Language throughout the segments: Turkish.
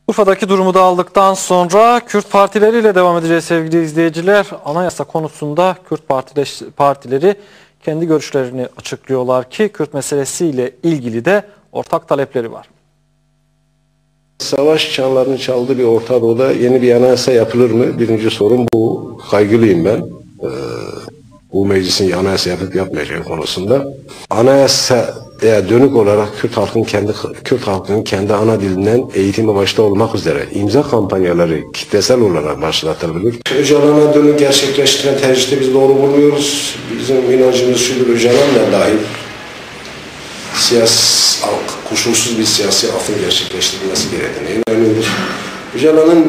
Urfa'daki durumu da aldıktan sonra Kürt partileriyle devam edeceğiz sevgili izleyiciler. Anayasa konusunda Kürt partileri kendi görüşlerini açıklıyorlar ki Kürt meselesiyle ilgili de ortak talepleri var. Savaş çanlarının çaldığı bir Orta Doğu'da yeni bir anayasa yapılır mı? Birinci sorun bu. Kaygılıyım ben. Bu meclisin anayasa yapıp yapmayacağı konusunda. Anayasaya dönük olarak Kürt halkının kendi ana dilinden eğitimi başta olmak üzere imza kampanyaları kitlesel olarak başlatılabilir. Öcalan'a dönük gerçekleştiren tercihte biz doğru buluyoruz. Bizim inancımız şudur, Öcalan'la dahil koşulsuz bir siyasi afın gerçekleştirilmesi gerektiğine inanıyoruz. Öcalan'ın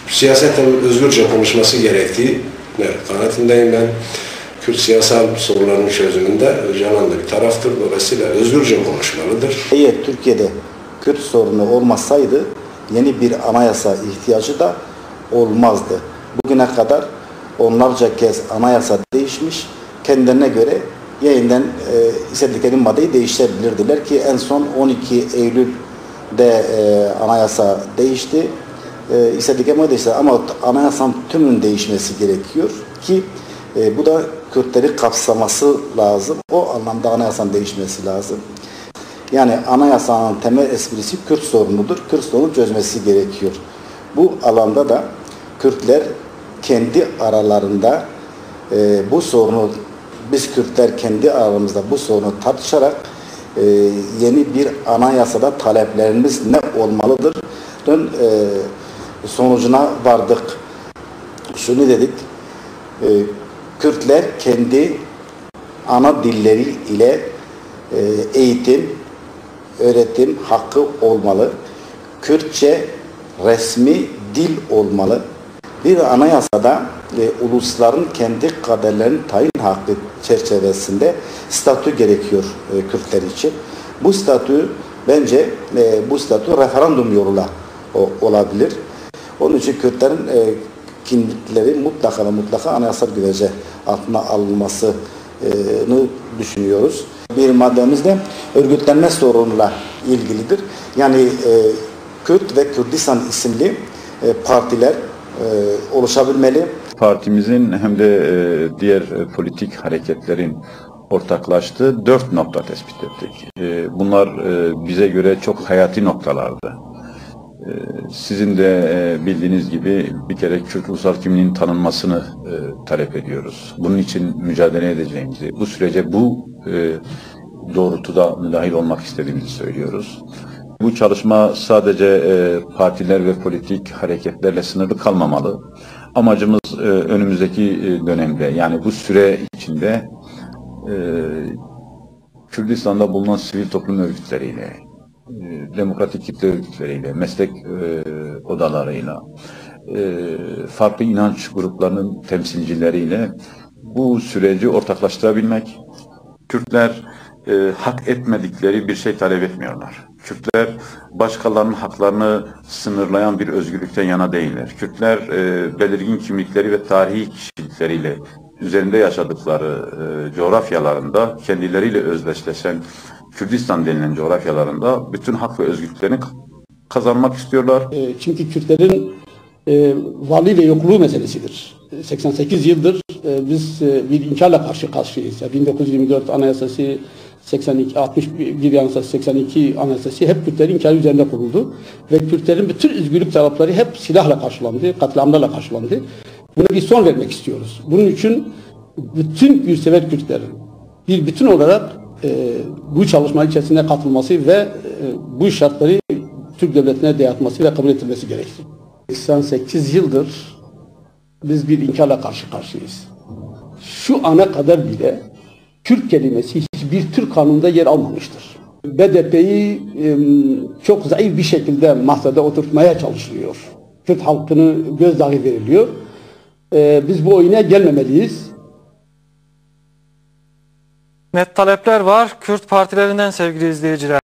siyasetten özgürce konuşması gerektiği kanaatindeyim ben. Kürt siyasal sorunlarının çözümünde Öcalan da bir taraftır. Dolayısıyla özgürce konuşmalıdır. Eğer Türkiye'de Kürt sorunu olmasaydı yeni bir anayasa ihtiyacı da olmazdı. Bugüne kadar onlarca kez anayasa değişmiş, kendilerine göre yeniden istedikleri maddeyi değiştirebilirdiler ki en son 12 Eylül'de anayasa değişti. İstedikleri madde değişti ama anayasanın tümünün değişmesi gerekiyor ki bu da Kürtleri kapsaması lazım. O anlamda anayasanın değişmesi lazım. Yani anayasanın temel esprisi Kürt sorunudur. Kürt sorunu çözmesi gerekiyor. Bu alanda da Kürtler kendi aralarında bu sorunu, biz Kürtler kendi aramızda bu sorunu tartışarak yeni bir anayasada taleplerimiz ne olmalıdır? Sonucuna vardık. Şunu dedik, Kürtler kendi ana dilleri ile eğitim, öğretim hakkı olmalı. Kürtçe resmi dil olmalı. Bir anayasada ulusların kendi kaderlerinin tayin hakkı çerçevesinde statü gerekiyor Kürtler için. Bu statü bence bu statü referandum yoluyla olabilir. Onun için Kürtlerin kimlikleri mutlaka anayasal güvence altına alınmasını düşünüyoruz. Bir maddemiz de örgütlenme sorunuyla ilgilidir. Yani Kürt ve Kürdistan isimli partiler oluşabilmeli. Partimizin hem de diğer politik hareketlerin ortaklaştığı 4 nokta tespit ettik. Bunlar bize göre çok hayati noktalardı. Sizin de bildiğiniz gibi bir kere Kürt ulusal kimliğinin tanınmasını talep ediyoruz. Bunun için mücadele edeceğimizi, bu sürece bu doğrultuda müdahil olmak istediğimizi söylüyoruz. Bu çalışma sadece partiler ve politik hareketlerle sınırlı kalmamalı. Amacımız önümüzdeki dönemde, yani bu süre içinde Kürdistan'da bulunan sivil toplum örgütleriyle, demokratik kitle örgütleriyle, meslek odalarıyla, farklı inanç gruplarının temsilcileriyle bu süreci ortaklaştırabilmek. Kürtler hak etmedikleri bir şey talep etmiyorlar. Kürtler başkalarının haklarını sınırlayan bir özgürlükten yana değiller. Kürtler belirgin kimlikleri ve tarihi kişilikleriyle üzerinde yaşadıkları coğrafyalarında kendileriyle özdeşleşen Kürdistan denilen coğrafyalarında bütün hak ve özgürlüklerini kazanmak istiyorlar. Çünkü Kürtlerin varlığı ve yokluğu meselesidir. 88 yıldır biz bir inkarla karşı karşıyayız. 1924 Anayasası, 61 Anayasası, 82 Anayasası hep Kürtlerin inkarı üzerinde kuruldu. Ve Kürtlerin bütün özgürlük talepleri hep silahla karşılandı, katliamlarla karşılandı. Buna bir son vermek istiyoruz. Bunun için bütün yurtsever Kürtlerin bir bütün olarak bu çalışma içerisinde katılması ve bu şartları Türk devletine dayatması ve kabul edilmesi gerekir. 88 yıldır biz bir inkarla karşı karşıyayız. Şu ana kadar bile Kürt kelimesi hiçbir Türk kanununda yer almamıştır. BDP'yi çok zayıf bir şekilde masada oturtmaya çalışılıyor. Kürt halkını gözdağı veriliyor. Biz bu oyuna gelmemeliyiz. Net talepler var Kürt partilerinden sevgili izleyiciler.